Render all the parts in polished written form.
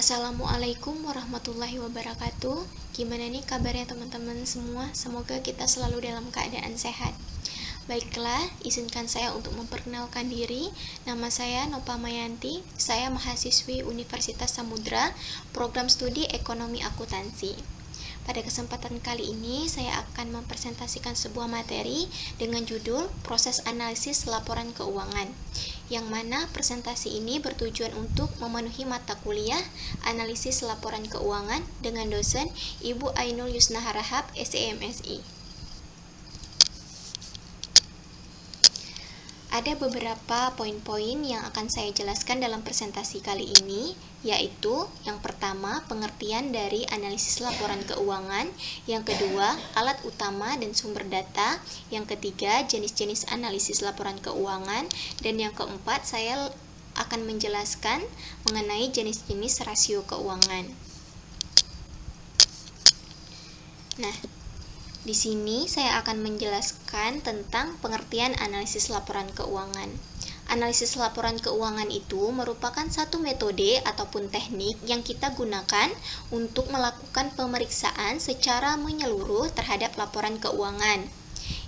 Assalamualaikum warahmatullahi wabarakatuh. Gimana nih kabarnya teman-teman semua? Semoga kita selalu dalam keadaan sehat. Baiklah, izinkan saya untuk memperkenalkan diri. Nama saya Nova Mayanti. Saya mahasiswi Universitas Samudra, program studi Ekonomi Akuntansi. Pada kesempatan kali ini, saya akan mempresentasikan sebuah materi dengan judul Proses Analisis Laporan Keuangan, yang mana presentasi ini bertujuan untuk memenuhi mata kuliah Analisis Laporan Keuangan dengan dosen Ibu Ainul Yusna Harahap, SEMSI. Ada beberapa poin-poin yang akan saya jelaskan dalam presentasi kali ini, yaitu yang pertama, pengertian dari analisis laporan keuangan, yang kedua, alat utama dan sumber data, yang ketiga, jenis-jenis analisis laporan keuangan, dan yang keempat, saya akan menjelaskan mengenai jenis-jenis rasio keuangan. Nah, di sini saya akan menjelaskan tentang pengertian analisis laporan keuangan. Analisis laporan keuangan itu merupakan satu metode ataupun teknik yang kita gunakan untuk melakukan pemeriksaan secara menyeluruh terhadap laporan keuangan,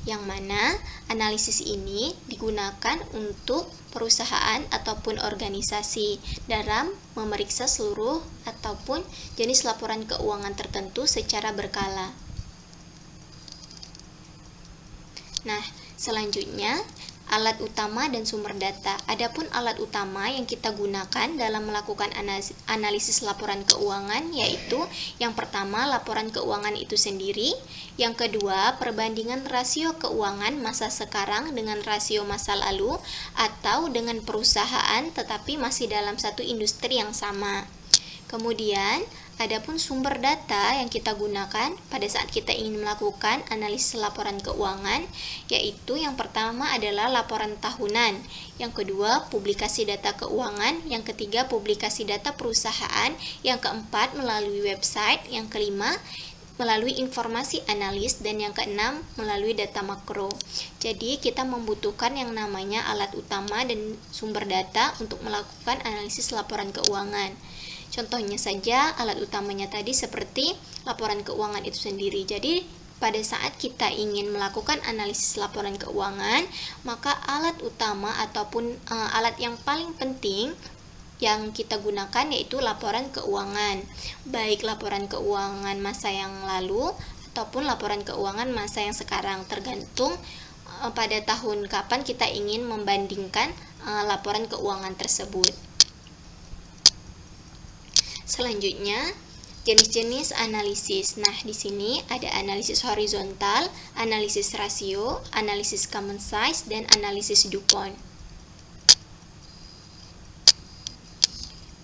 yang mana analisis ini digunakan untuk perusahaan ataupun organisasi dalam memeriksa seluruh ataupun jenis laporan keuangan tertentu secara berkala. Nah, selanjutnya alat utama dan sumber data. Adapun alat utama yang kita gunakan dalam melakukan analisis laporan keuangan yaitu yang pertama laporan keuangan itu sendiri, yang kedua perbandingan rasio keuangan masa sekarang dengan rasio masa lalu atau dengan perusahaan tetapi masih dalam satu industri yang sama. Kemudian, adapun sumber data yang kita gunakan pada saat kita ingin melakukan analisis laporan keuangan, yaitu yang pertama adalah laporan tahunan, yang kedua publikasi data keuangan, yang ketiga publikasi data perusahaan, yang keempat melalui website, yang kelima melalui informasi analis, dan yang keenam melalui data makro. Jadi kita membutuhkan yang namanya alat utama dan sumber data untuk melakukan analisis laporan keuangan. Contohnya saja alat utamanya tadi seperti laporan keuangan itu sendiri. Jadi pada saat kita ingin melakukan analisis laporan keuangan, maka alat utama ataupun alat yang paling penting yang kita gunakan yaitu laporan keuangan. Baik laporan keuangan masa yang lalu ataupun laporan keuangan masa yang sekarang, tergantung pada tahun kapan kita ingin membandingkan laporan keuangan tersebut. Selanjutnya, jenis-jenis analisis. Nah, di sini ada analisis horizontal, analisis rasio, analisis common size, dan analisis DuPont.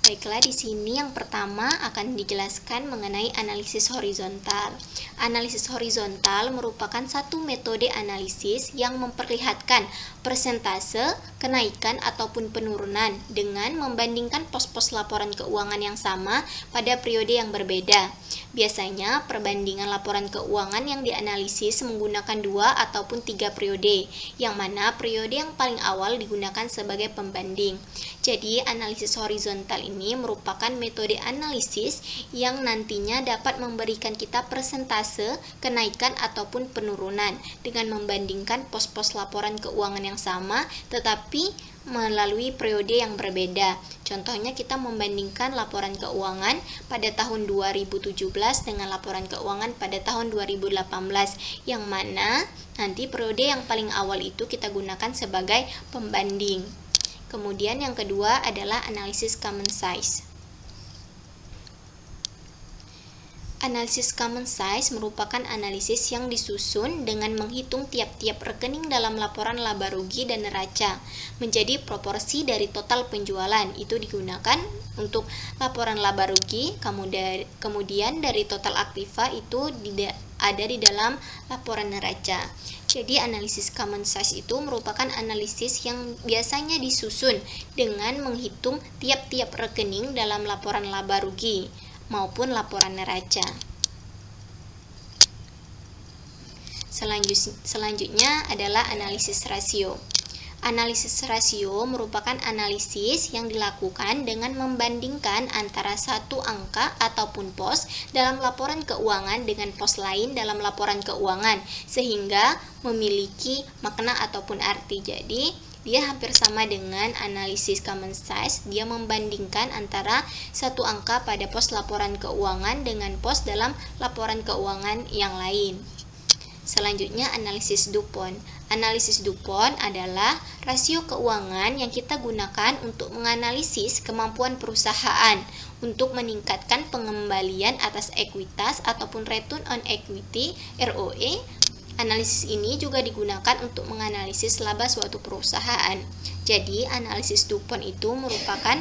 Baiklah, di sini yang pertama akan dijelaskan mengenai analisis horizontal. Analisis horizontal merupakan satu metode analisis yang memperlihatkan persentase, kenaikan ataupun penurunan dengan membandingkan pos-pos laporan keuangan yang sama pada periode yang berbeda. Biasanya, perbandingan laporan keuangan yang dianalisis menggunakan 2 ataupun 3 periode, yang mana periode yang paling awal digunakan sebagai pembanding. Jadi, analisis horizontal ini merupakan metode analisis yang nantinya dapat memberikan kita persentase, kenaikan ataupun penurunan dengan membandingkan pos-pos laporan keuangan yang sama tetapi melalui periode yang berbeda. Contohnya kita membandingkan laporan keuangan pada tahun 2017 dengan laporan keuangan pada tahun 2018, yang mana nanti periode yang paling awal itu kita gunakan sebagai pembanding. Kemudian yang kedua adalah analisis common size. Analisis common size merupakan analisis yang disusun dengan menghitung tiap-tiap rekening dalam laporan laba rugi dan neraca menjadi proporsi dari total penjualan. Itu digunakan untuk laporan laba rugi, kemudian dari total aktiva itu ada di dalam laporan neraca. Jadi analisis common size itu merupakan analisis yang biasanya disusun dengan menghitung tiap-tiap rekening dalam laporan laba rugi maupun laporan neraca. Selanjutnya adalah analisis rasio. Analisis rasio merupakan analisis yang dilakukan dengan membandingkan antara satu angka ataupun pos dalam laporan keuangan dengan pos lain dalam laporan keuangan, sehingga memiliki makna ataupun arti. Jadi, dia hampir sama dengan analisis common size. Dia membandingkan antara satu angka pada pos laporan keuangan dengan pos dalam laporan keuangan yang lain. Selanjutnya, analisis DuPont. Analisis DuPont adalah rasio keuangan yang kita gunakan untuk menganalisis kemampuan perusahaan untuk meningkatkan pengembalian atas ekuitas ataupun return on equity (ROE). Analisis ini juga digunakan untuk menganalisis laba suatu perusahaan. Jadi, analisis DuPont itu merupakan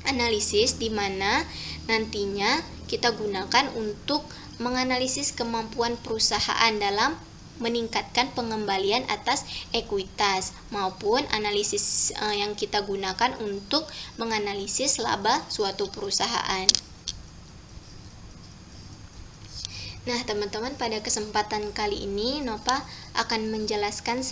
analisis di mana nantinya kita gunakan untuk menganalisis kemampuan perusahaan dalam meningkatkan pengembalian atas ekuitas, maupun analisis yang kita gunakan untuk menganalisis laba suatu perusahaan. Nah, teman-teman, pada kesempatan kali ini Nova akan menjelaskan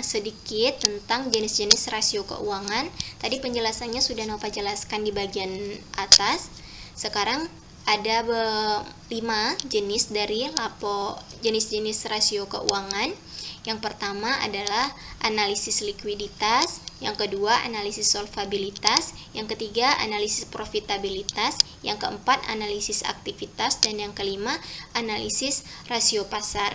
sedikit tentang jenis-jenis rasio keuangan. Tadi penjelasannya sudah Nova jelaskan di bagian atas. Sekarang ada 5 jenis dari jenis-jenis rasio keuangan. Yang pertama adalah analisis likuiditas, yang kedua analisis solvabilitas, yang ketiga analisis profitabilitas, yang keempat analisis aktivitas, dan yang kelima analisis rasio pasar.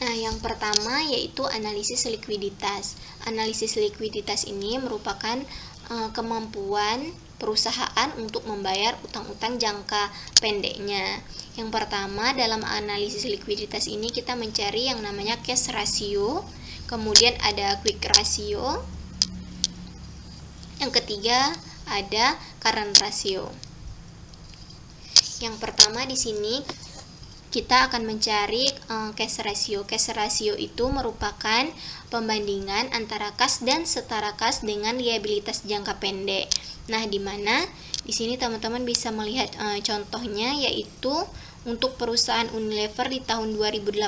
Nah, yang pertama yaitu analisis likuiditas. Analisis likuiditas ini merupakan kemampuan perusahaan untuk membayar utang-utang jangka pendeknya. Yang pertama, dalam analisis likuiditas ini kita mencari yang namanya cash ratio, kemudian ada quick ratio, yang ketiga ada current ratio. Yang pertama di sini kita akan mencari cash ratio. Cash ratio itu merupakan pembandingan antara kas dan setara kas dengan liabilitas jangka pendek. Nah, di mana di sini teman-teman bisa melihat contohnya, yaitu untuk perusahaan Unilever di tahun 2018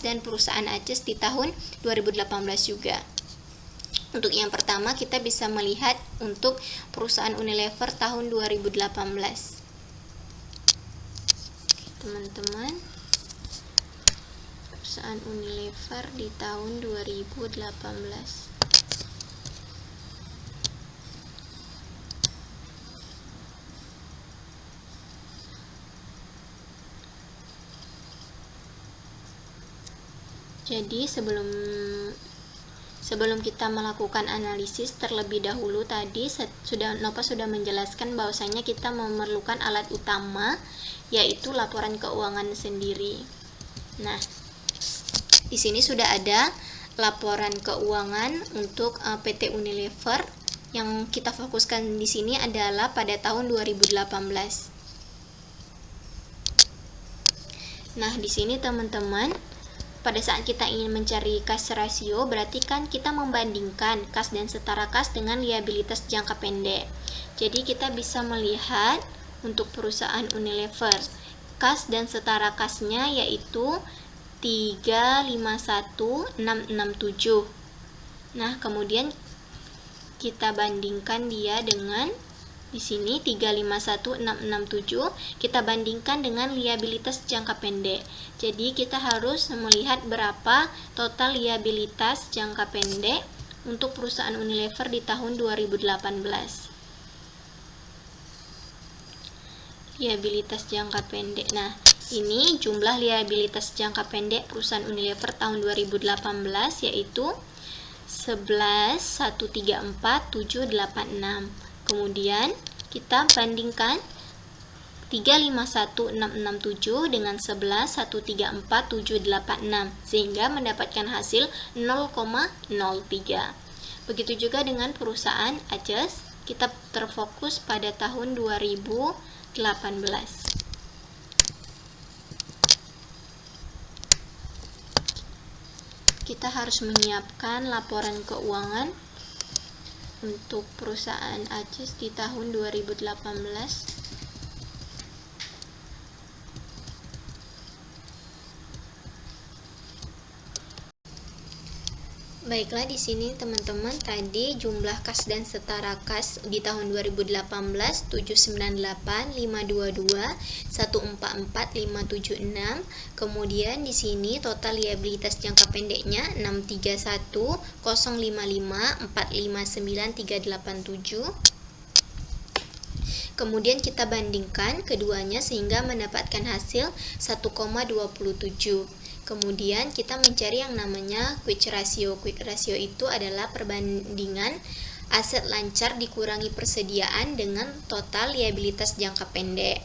dan perusahaan Aces di tahun 2018 juga. Untuk yang pertama kita bisa melihat untuk perusahaan Unilever tahun 2018. Teman-teman, perusahaan Unilever di tahun 2018. Jadi sebelum kita melakukan analisis terlebih dahulu, tadi Nova sudah menjelaskan bahwasanya kita memerlukan alat utama, yaitu laporan keuangan sendiri. Nah, di sini sudah ada laporan keuangan untuk PT Unilever. Yang kita fokuskan di sini adalah pada tahun 2018. Nah, di sini teman-teman, pada saat kita ingin mencari cash ratio, berarti kan kita membandingkan kas dan setara kas dengan liabilitas jangka pendek. Jadi kita bisa melihat untuk perusahaan Unilever, kas dan setara kasnya yaitu 351667. Nah, kemudian kita bandingkan dia dengan di sini 351667, kita bandingkan dengan liabilitas jangka pendek. Jadi kita harus melihat berapa total liabilitas jangka pendek untuk perusahaan Unilever di tahun 2018. Liabilitas jangka pendek. Nah, ini jumlah liabilitas jangka pendek perusahaan Unilever tahun 2018 yaitu 11.134.786. Kemudian kita bandingkan 351667 dengan 11.134.786 sehingga mendapatkan hasil 0,03. Begitu juga dengan perusahaan Aces, kita terfokus pada tahun 2018. Kita harus menyiapkan laporan keuangan untuk perusahaan Aces di tahun 2018. Baiklah, di sini teman-teman tadi jumlah kas dan setara kas di tahun 2018 798, 522, 144, 576. Kemudian di sini total liabilitas jangka pendeknya 631, 055, 459, 387. Kemudian kita bandingkan keduanya sehingga mendapatkan hasil 1,27. Kemudian kita mencari yang namanya quick ratio. Quick ratio itu adalah perbandingan aset lancar dikurangi persediaan dengan total liabilitas jangka pendek.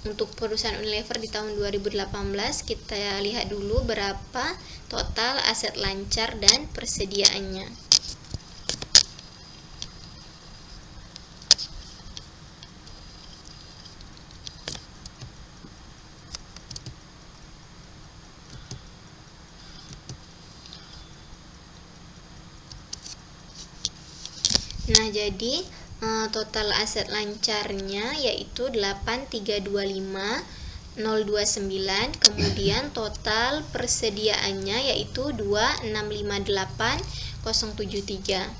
Untuk perusahaan Unilever di tahun 2018, kita lihat dulu berapa total aset lancar dan persediaannya. Nah, jadi total aset lancarnya yaitu 8325029, kemudian total persediaannya yaitu 2658073.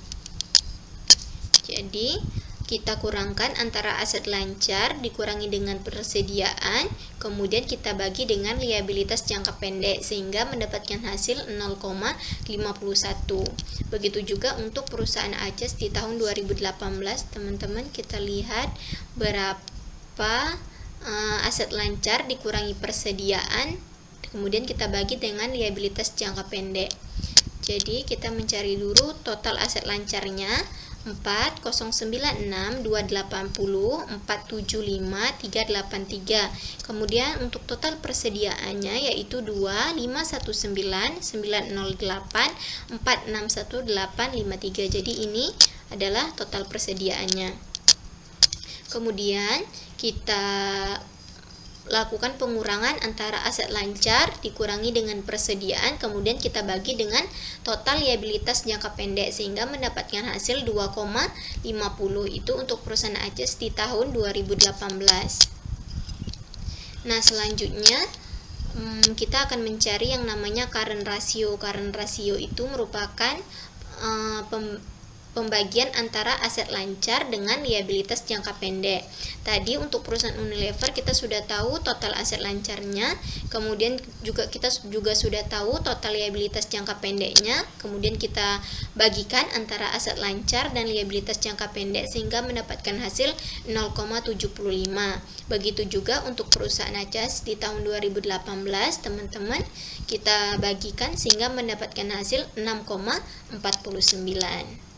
Jadi kita kurangkan antara aset lancar dikurangi dengan persediaan, kemudian kita bagi dengan liabilitas jangka pendek sehingga mendapatkan hasil 0,51. Begitu juga untuk perusahaan ACES di tahun 2018, teman-teman kita lihat berapa aset lancar dikurangi persediaan, kemudian kita bagi dengan liabilitas jangka pendek. Jadi kita mencari dulu total aset lancarnya 4096 280 475 383. Kemudian untuk total persediaannya yaitu 2519 908 461853. Jadi ini adalah total persediaannya. Kemudian kita lakukan pengurangan antara aset lancar dikurangi dengan persediaan, kemudian kita bagi dengan total liabilitas jangka pendek sehingga mendapatkan hasil 2,50. Itu untuk perusahaan ACES di tahun 2018. Nah, selanjutnya kita akan mencari yang namanya current ratio. Current ratio itu merupakan pembagian antara aset lancar dengan liabilitas jangka pendek. Tadi untuk perusahaan Unilever kita sudah tahu total aset lancarnya, kemudian kita juga sudah tahu total liabilitas jangka pendeknya, kemudian kita bagikan antara aset lancar dan liabilitas jangka pendek sehingga mendapatkan hasil 0,75. Begitu juga untuk perusahaan ACES di tahun 2018, teman-teman, kita bagikan sehingga mendapatkan hasil 6,49.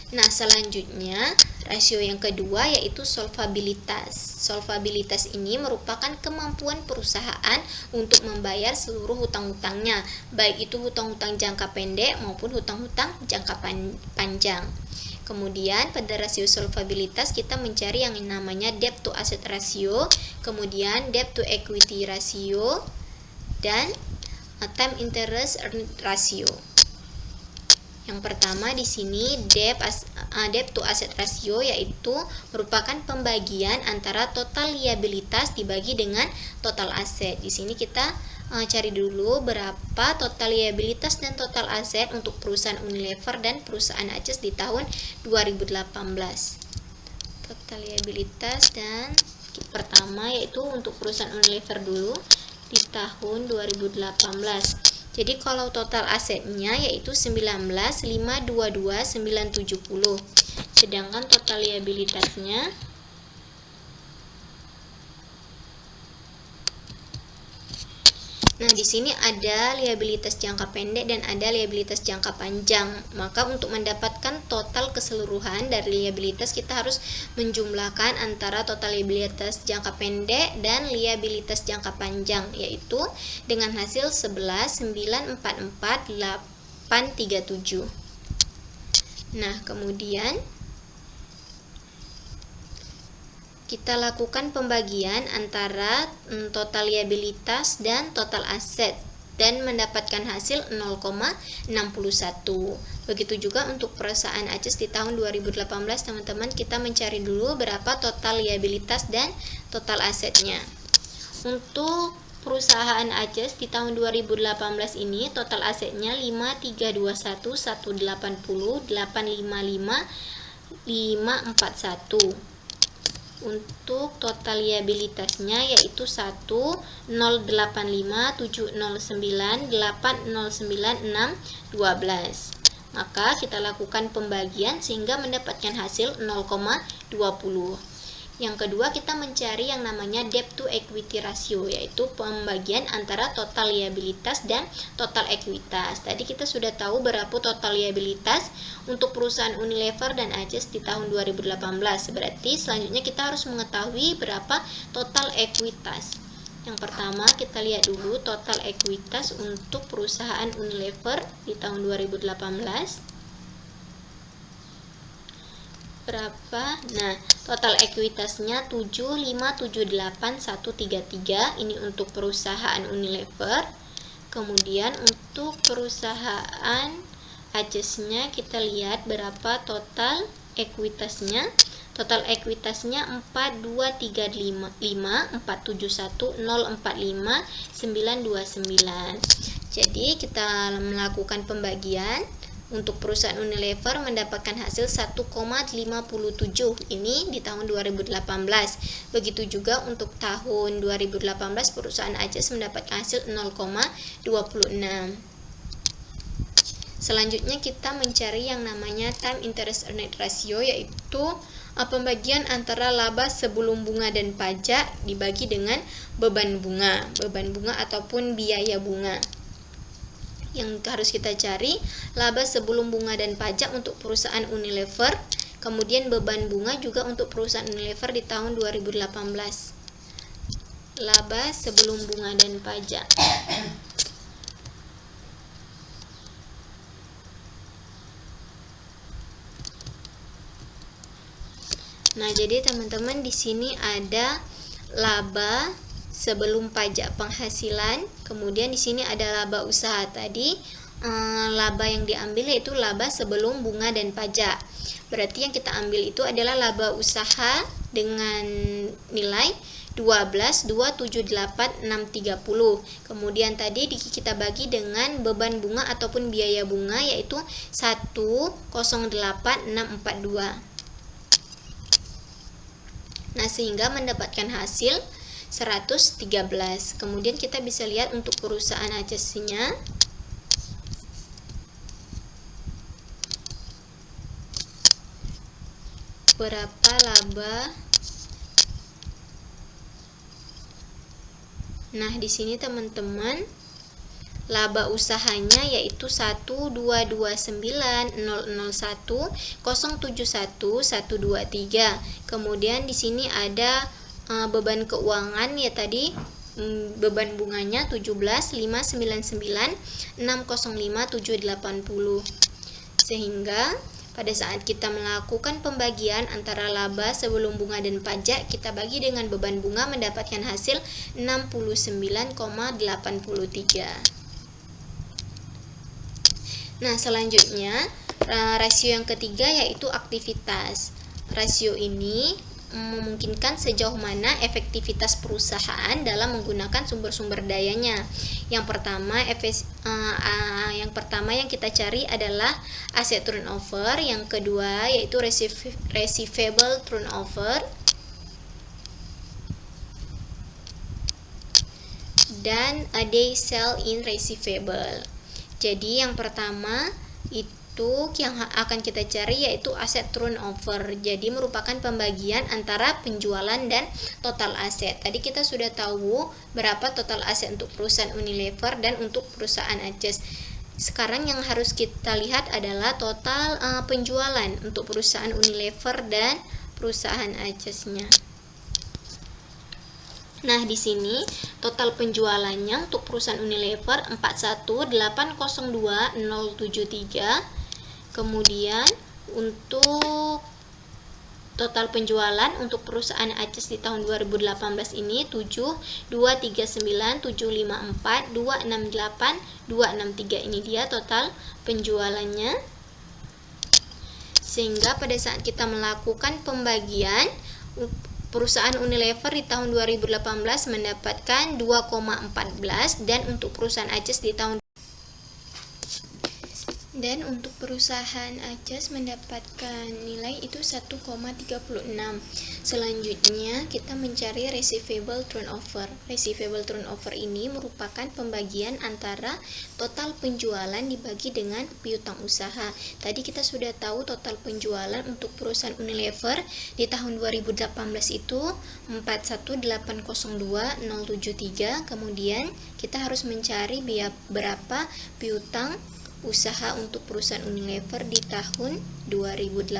Nah, selanjutnya rasio yang kedua yaitu solvabilitas. Solvabilitas ini merupakan kemampuan perusahaan untuk membayar seluruh hutang-hutangnya, baik itu hutang-hutang jangka pendek maupun hutang-hutang jangka panjang. Kemudian pada rasio solvabilitas kita mencari yang namanya debt to asset ratio, kemudian debt to equity ratio, dan time interest earned ratio. Yang pertama di sini debt to asset ratio yaitu merupakan pembagian antara total liabilitas dibagi dengan total aset. Di sini kita cari dulu berapa total liabilitas dan total aset untuk perusahaan Unilever dan perusahaan ACES di tahun 2018. Total liabilitas dan pertama yaitu untuk perusahaan Unilever dulu di tahun 2018. Jadi kalau total asetnya yaitu 19.522.970, sedangkan total liabilitasnya Nah, di sini ada liabilitas jangka pendek dan ada liabilitas jangka panjang. Maka untuk mendapatkan total keseluruhan dari liabilitas kita harus menjumlahkan antara total liabilitas jangka pendek dan liabilitas jangka panjang, yaitu dengan hasil 11.944.837. Nah, kemudian kita lakukan pembagian antara total liabilitas dan total aset dan mendapatkan hasil 0,61. Begitu juga untuk perusahaan ACES di tahun 2018, teman-teman, kita mencari dulu berapa total liabilitas dan total asetnya. Untuk perusahaan ACES di tahun 2018 ini total asetnya 5321 180 855 541. Untuk total liabilitasnya yaitu 1085 709 809 612. Maka kita lakukan pembagian sehingga mendapatkan hasil 0,20. Yang kedua, kita mencari yang namanya debt to equity ratio, yaitu pembagian antara total liabilitas dan total ekuitas. Tadi kita sudah tahu berapa total liabilitas untuk perusahaan Unilever dan ACES di tahun 2018. Berarti selanjutnya kita harus mengetahui berapa total ekuitas. Yang pertama, kita lihat dulu total ekuitas untuk perusahaan Unilever di tahun 2018. Berapa? Nah, total ekuitasnya 7578133. Ini untuk perusahaan Unilever. Kemudian untuk perusahaan ACES-nya kita lihat berapa total ekuitasnya. Total ekuitasnya 4235 471 045 929. Jadi kita melakukan pembagian. Untuk perusahaan Unilever mendapatkan hasil 1,57. Ini di tahun 2018. Begitu juga untuk tahun 2018 perusahaan ACES mendapatkan hasil 0,26. Selanjutnya kita mencari yang namanya time interest earned ratio, yaitu pembagian antara laba sebelum bunga dan pajak dibagi dengan beban bunga ataupun biaya bunga. Yang harus kita cari laba sebelum bunga dan pajak untuk perusahaan Unilever, kemudian beban bunga juga untuk perusahaan Unilever di tahun 2018. Laba sebelum bunga dan pajak. Nah, jadi teman-teman di sini ada laba sebelum pajak penghasilan, kemudian di sini ada laba usaha tadi. Laba yang diambil yaitu laba sebelum bunga dan pajak. Berarti yang kita ambil itu adalah laba usaha dengan nilai 12,278,630. Kemudian tadi kita bagi dengan beban bunga ataupun biaya bunga yaitu 108,642. Nah, sehingga mendapatkan hasil 113. Kemudian kita bisa lihat untuk perusahaan ACES-nya. Berapa laba? Nah, di sini teman-teman laba usahanya yaitu 1229001071123. Kemudian di sini ada beban keuangan ya tadi, beban bunganya 17,599,605,780. Sehingga pada saat kita melakukan pembagian antara laba sebelum bunga dan pajak, kita bagi dengan beban bunga mendapatkan hasil 69,83. Nah, selanjutnya rasio yang ketiga yaitu aktivitas. Rasio ini memungkinkan sejauh mana efektivitas perusahaan dalam menggunakan sumber-sumber dayanya. Yang pertama yang kita cari adalah asset turnover, yang kedua yaitu receivable turnover, dan day sell in receivable. Jadi yang pertama itu yang akan kita cari yaitu aset turnover. Jadi merupakan pembagian antara penjualan dan total aset. Tadi kita sudah tahu berapa total aset untuk perusahaan Unilever dan untuk perusahaan ACES. Sekarang yang harus kita lihat adalah total penjualan untuk perusahaan Unilever dan perusahaan ACES-nya. Nah, di sini total penjualannya untuk perusahaan Unilever 41802,073. Kemudian untuk total penjualan untuk perusahaan ACES di tahun 2018 ini 723954268268263. Ini dia total penjualannya. Sehingga pada saat kita melakukan pembagian perusahaan Unilever di tahun 2018 mendapatkan 2,14 dan untuk perusahaan ACES di tahun mendapatkan nilai itu 1,36. Selanjutnya kita mencari receivable turnover. Receivable turnover ini merupakan pembagian antara total penjualan dibagi dengan piutang usaha. Tadi kita sudah tahu total penjualan untuk perusahaan Unilever di tahun 2018 itu 41802,073. Kemudian kita harus mencari berapa piutang usaha untuk perusahaan Unilever di tahun 2018.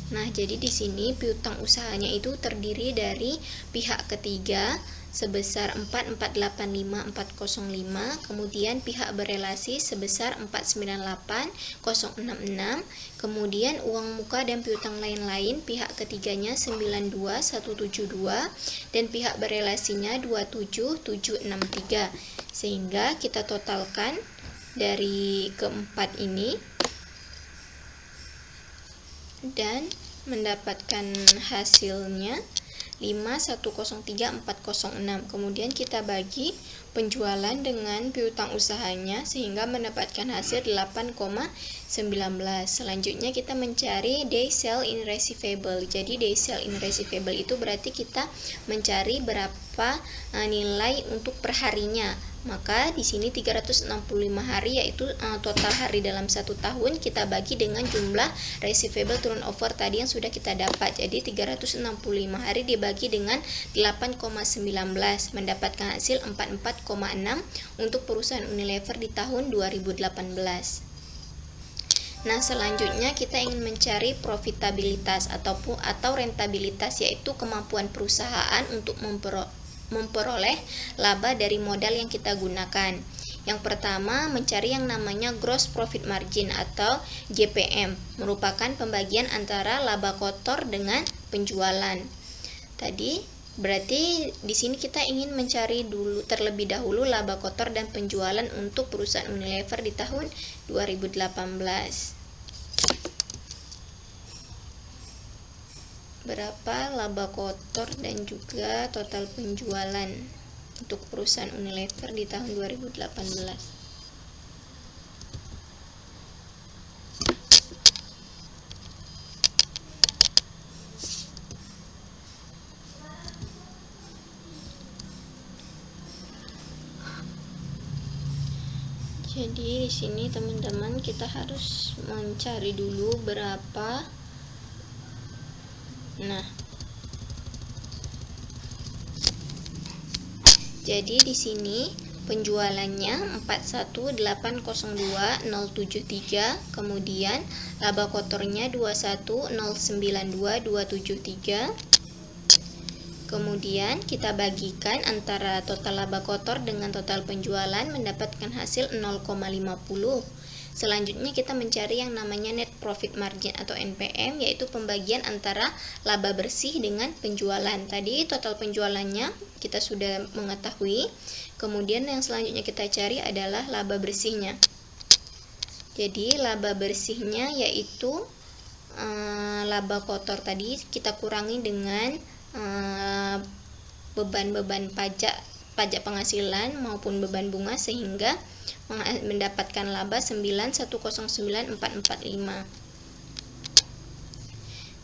Nah, jadi di sini piutang usahanya itu terdiri dari pihak ketiga sebesar 4485405, kemudian pihak berelasi sebesar 498066, kemudian uang muka dan piutang lain-lain pihak ketiganya 92172 dan pihak berelasinya 27763. Sehingga kita totalkan dari keempat ini dan mendapatkan hasilnya 5103406. Kemudian kita bagi penjualan dengan piutang usahanya sehingga mendapatkan hasil 8,19. Selanjutnya kita mencari day sale in receivable. Jadi day sale in receivable itu berarti kita mencari berapa nilai untuk perharinya. Maka di sini 365 hari yaitu total hari dalam satu tahun kita bagi dengan jumlah receivable turnover tadi yang sudah kita dapat. Jadi 365 hari dibagi dengan 8,19 mendapatkan hasil 44,6 untuk perusahaan Unilever di tahun 2018. Nah, selanjutnya kita ingin mencari profitabilitas atau rentabilitas, yaitu kemampuan perusahaan untuk memperoleh laba dari modal yang kita gunakan. Yang pertama, mencari yang namanya gross profit margin atau GPM, merupakan pembagian antara laba kotor dengan penjualan. Tadi berarti di sini kita ingin mencari terlebih dahulu laba kotor dan penjualan untuk perusahaan Unilever di tahun 2018. Berapa laba kotor dan juga total penjualan untuk perusahaan Unilever di tahun 2018. Jadi di sini teman-teman kita harus mencari dulu berapa. Nah, jadi di sini penjualannya 41802,073, kemudian laba kotornya 21092,273. Kemudian kita bagikan antara total laba kotor dengan total penjualan mendapatkan hasil 0,50. Selanjutnya kita mencari yang namanya net profit margin atau NPM, yaitu pembagian antara laba bersih dengan penjualan. Tadi total penjualannya kita sudah mengetahui. Kemudian yang selanjutnya kita cari adalah laba bersihnya. Jadi laba bersihnya yaitu laba kotor tadi kita kurangi dengan beban-beban pajak penghasilan maupun beban bunga sehingga mendapatkan laba 9109445.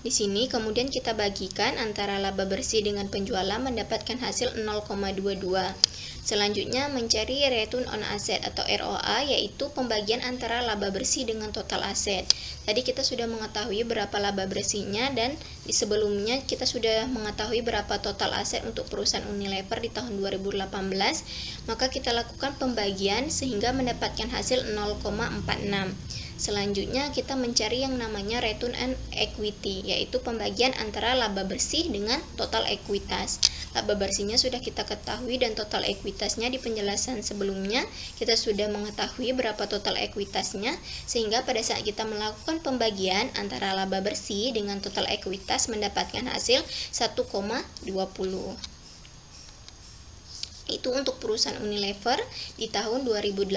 Di sini kemudian kita bagikan antara laba bersih dengan penjualan mendapatkan hasil 0,22. Selanjutnya mencari return on asset atau ROA, yaitu pembagian antara laba bersih dengan total aset. Tadi kita sudah mengetahui berapa laba bersihnya dan di sebelumnya kita sudah mengetahui berapa total aset untuk perusahaan Unilever di tahun 2018. Maka kita lakukan pembagian sehingga mendapatkan hasil 0,46. Selanjutnya kita mencari yang namanya return on equity, yaitu pembagian antara laba bersih dengan total ekuitas. Laba bersihnya sudah kita ketahui dan total ekuitasnya di penjelasan sebelumnya kita sudah mengetahui berapa total ekuitasnya, sehingga pada saat kita melakukan pembagian antara laba bersih dengan total ekuitas mendapatkan hasil 1,20. Itu untuk perusahaan Unilever di tahun 2018.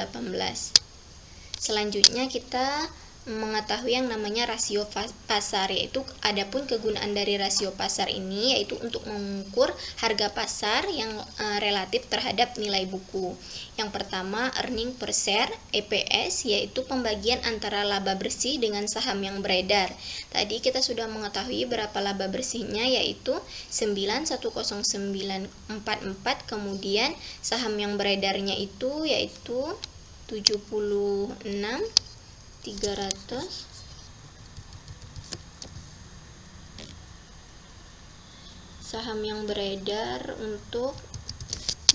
Selanjutnya kita mengetahui yang namanya rasio pasar, yaitu adapun kegunaan dari rasio pasar ini yaitu untuk mengukur harga pasar yang relatif terhadap nilai buku. Yang pertama, earning per share EPS, yaitu pembagian antara laba bersih dengan saham yang beredar. Tadi kita sudah mengetahui berapa laba bersihnya, yaitu 910.944, kemudian saham yang beredarnya itu yaitu 76.300. Saham yang beredar untuk,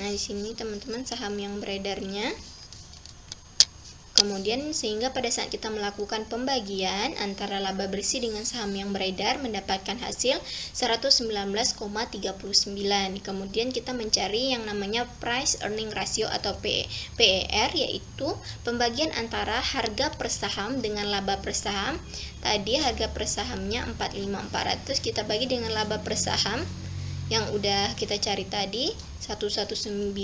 nah di sini teman-teman saham yang beredarnya. Kemudian sehingga pada saat kita melakukan pembagian antara laba bersih dengan saham yang beredar mendapatkan hasil 119,39. Kemudian kita mencari yang namanya price earning ratio atau PER, yaitu pembagian antara harga per saham dengan laba per saham. Tadi harga per sahamnya 45.400 kita bagi dengan laba per saham yang udah kita cari tadi 119,39,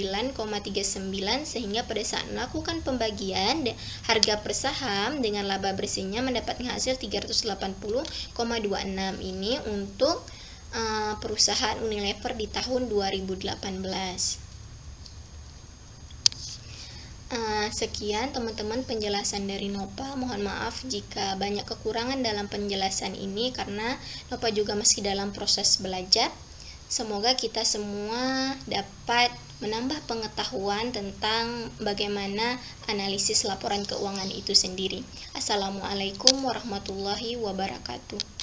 sehingga pada saat melakukan pembagian harga per saham dengan laba bersihnya mendapatkan hasil 380,26. Ini untuk perusahaan Unilever di tahun 2018. Sekian teman-teman penjelasan dari Nova. Mohon maaf jika banyak kekurangan dalam penjelasan ini karena Nova juga masih dalam proses belajar. Semoga kita semua dapat menambah pengetahuan tentang bagaimana analisis laporan keuangan itu sendiri. Assalamualaikum warahmatullahi wabarakatuh.